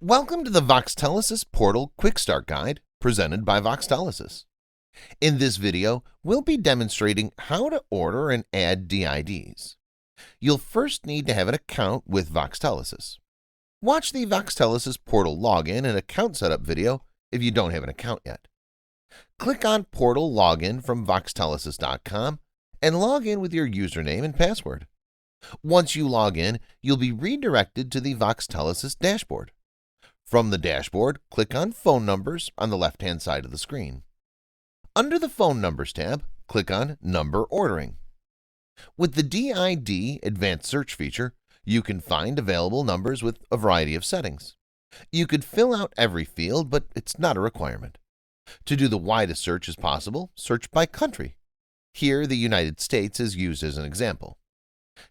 Welcome to the Voxtelesys Portal Quick Start Guide presented by Voxtelesys. In this video, we'll be demonstrating how to order and add DIDs. You'll first need to have an account with Voxtelesys. Watch the Voxtelesys Portal Login and Account Setup video if you don't have an account yet. Click on Portal Login from Voxtelesys.com and log in with your username and password. Once you log in, you'll be redirected to the Voxtelesys dashboard. From the dashboard, click on Phone Numbers on the left-hand side of the screen. Under the Phone Numbers tab, click on Number Ordering. With the DID Advanced Search feature, you can find available numbers with a variety of settings. You could fill out every field, but it's not a requirement. To do the widest search as possible, search by country. Here, the United States is used as an example.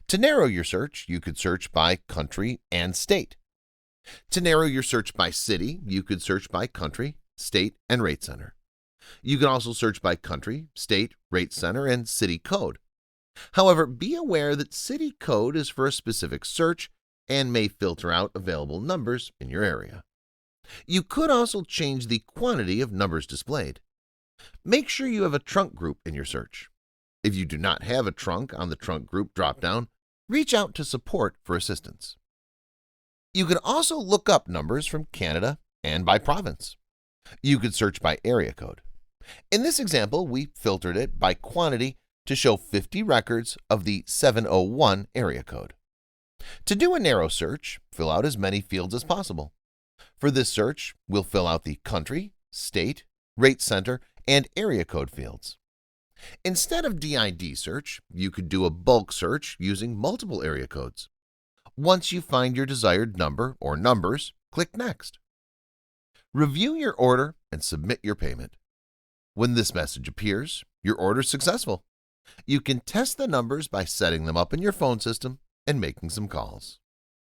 To narrow your search, you could search by country and state. To narrow your search by city, you could search by country, state, and rate center. You can also search by country, state, rate center, and city code. However, be aware that city code is for a specific search and may filter out available numbers in your area. You could also change the quantity of numbers displayed. Make sure you have a trunk group in your search. If you do not have a trunk on the trunk group dropdown, reach out to support for assistance. You can also look up numbers from Canada and by province. You could search by area code. In this example, we filtered it by quantity to show 50 records of the 701 area code. To do a narrow search, fill out as many fields as possible. For this search, we'll fill out the country, state, rate center, and area code fields. Instead of DID search, you could do a bulk search using multiple area codes. Once you find your desired number or numbers, click Next. Review your order and submit your payment. When this message appears, your order is successful. You can test the numbers by setting them up in your phone system and making some calls.